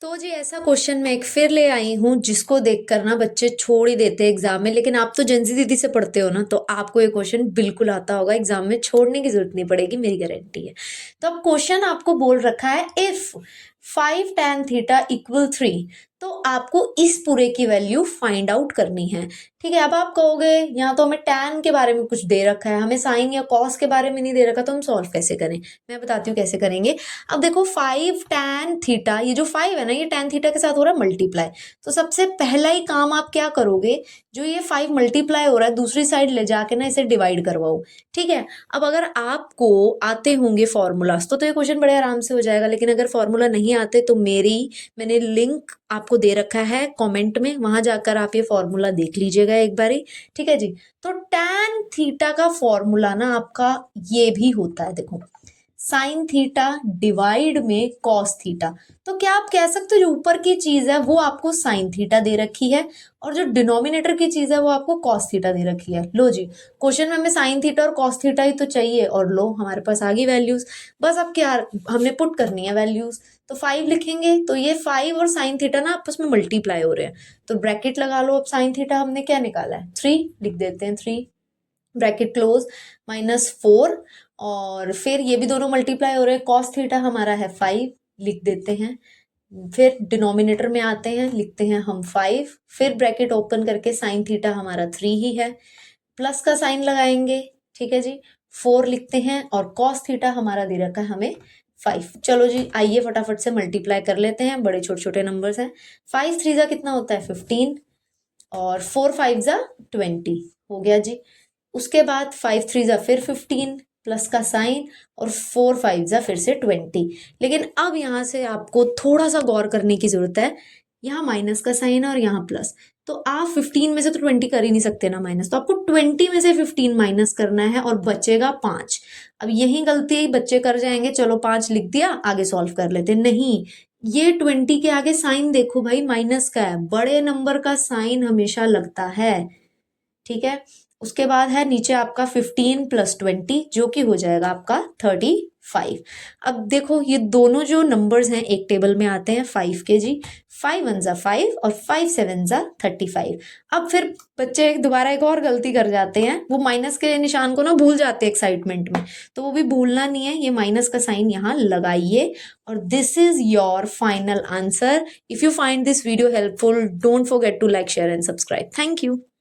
तो जी ऐसा क्वेश्चन मैं एक फिर ले आई हूँ जिसको देखकर ना बच्चे छोड़ ही देते हैं एग्जाम में। लेकिन आप तो जेंजी दीदी से पढ़ते हो ना, तो आपको ये क्वेश्चन बिल्कुल आता होगा, एग्जाम में छोड़ने की जरूरत नहीं पड़ेगी, मेरी गारंटी है। तो अब क्वेश्चन आपको बोल रखा है इफ 5 tan θ = 3, तो आपको इस पूरे की वैल्यू फाइंड आउट करनी है। ठीक है, अब आप कहोगे यहाँ तो हमें टैन के बारे में कुछ दे रखा है, हमें साइन या कॉस के बारे में नहीं दे रखा, तो हम सॉल्व कैसे करें। मैं बताती हूँ कैसे करेंगे। अब देखो 5 tan θ, ये जो 5 है ना, ये tan θ के साथ हो रहा है मल्टीप्लाई। तो सबसे पहला ही काम आप क्या करोगे, जो ये 5 मल्टीप्लाई हो रहा है दूसरी साइड ले जाके ना इसे डिवाइड करवाओ। ठीक है, अब अगर आपको आते होंगे फॉर्मूलाज तो ये क्वेश्चन बड़े आराम से हो जाएगा। लेकिन अगर फॉर्मूला नहीं आते तो मैंने लिंक आपको दे रखा है कमेंट में, वहां जाकर आप ये फॉर्मूला देख लीजिएगा एक बारी। ठीक है जी। तो tan θ का फॉर्मूला ना आपका ये भी होता है, देखो, sin θ डिवाइड में cos θ। तो क्या आप कह सकते हो जो ऊपर की चीज है वो आपको sin θ दे रखी है और जो डिनोमिनेटर की चीज है वो आपको cos θ दे रखी है। लो जी, क्वेश्चन में हमें sin θ और cos θ ही तो चाहिए, और लो हमारे पास आ गई वैल्यूज। बस अब क्या हमने पुट करनी है वैल्यूज। तो 5 लिखेंगे तो ये 5 और sin θ ना आपस में मल्टीप्लाई हो रहे हैं, तो ब्रैकेट लगा लो। अब sin θ हमने क्या निकाला है, 3 लिख देते हैं, 3 ब्रैकेट क्लोज, -4, और फिर ये भी दोनों मल्टीप्लाई हो रहे हैं। cos θ हमारा है 5, लिख देते हैं। फिर डिनोमिनेटर में आते हैं, लिखते हैं हम 5, फिर ब्रैकेट ओपन करके sin θ हमारा 3 ही है, प्लस का साइन लगाएंगे। ठीक है जी, 4 लिखते हैं, और cos θ हमारा दे रखा है हमें 5। चलो जी, आइए फटाफट से मल्टीप्लाई कर लेते हैं, बड़े छोटे छोटे नंबर्स हैं। 5 3 कितना होता है 15, और 4 5 20 हो गया जी। उसके बाद 5 3 फिर 15 प्लस का साइन, और 4 5 फिर से 20। लेकिन अब यहाँ से आपको थोड़ा सा गौर करने की जरूरत है, यहाँ माइनस का साइन है और यहाँ प्लस। तो आप 15 में से तो 20 कर ही नहीं सकते ना माइनस, तो आपको 20 में से 15 माइनस करना है और बचेगा 5। अब यही गलती बच्चे कर जाएंगे, चलो 5 लिख दिया आगे सॉल्व कर लेते, नहीं, ये 20 के आगे साइन देखो भाई माइनस का है, बड़े नंबर का साइन हमेशा लगता है। ठीक है, उसके बाद है नीचे आपका 15 + 20 जो कि हो जाएगा आपका 35। अब देखो ये दोनों जो नंबर्स हैं एक टेबल में आते हैं 5 के जी, 5 1 5 और 5 7 35। अब फिर बच्चे दोबारा एक और गलती कर जाते हैं, वो माइनस के निशान को ना भूल जाते हैं एक्साइटमेंट में, तो वो भी भूलना नहीं है, ये माइनस का साइन यहाँ लगाइए। और this is your final answer. If you find this video helpful, don't forget to like, share and subscribe. Thank you.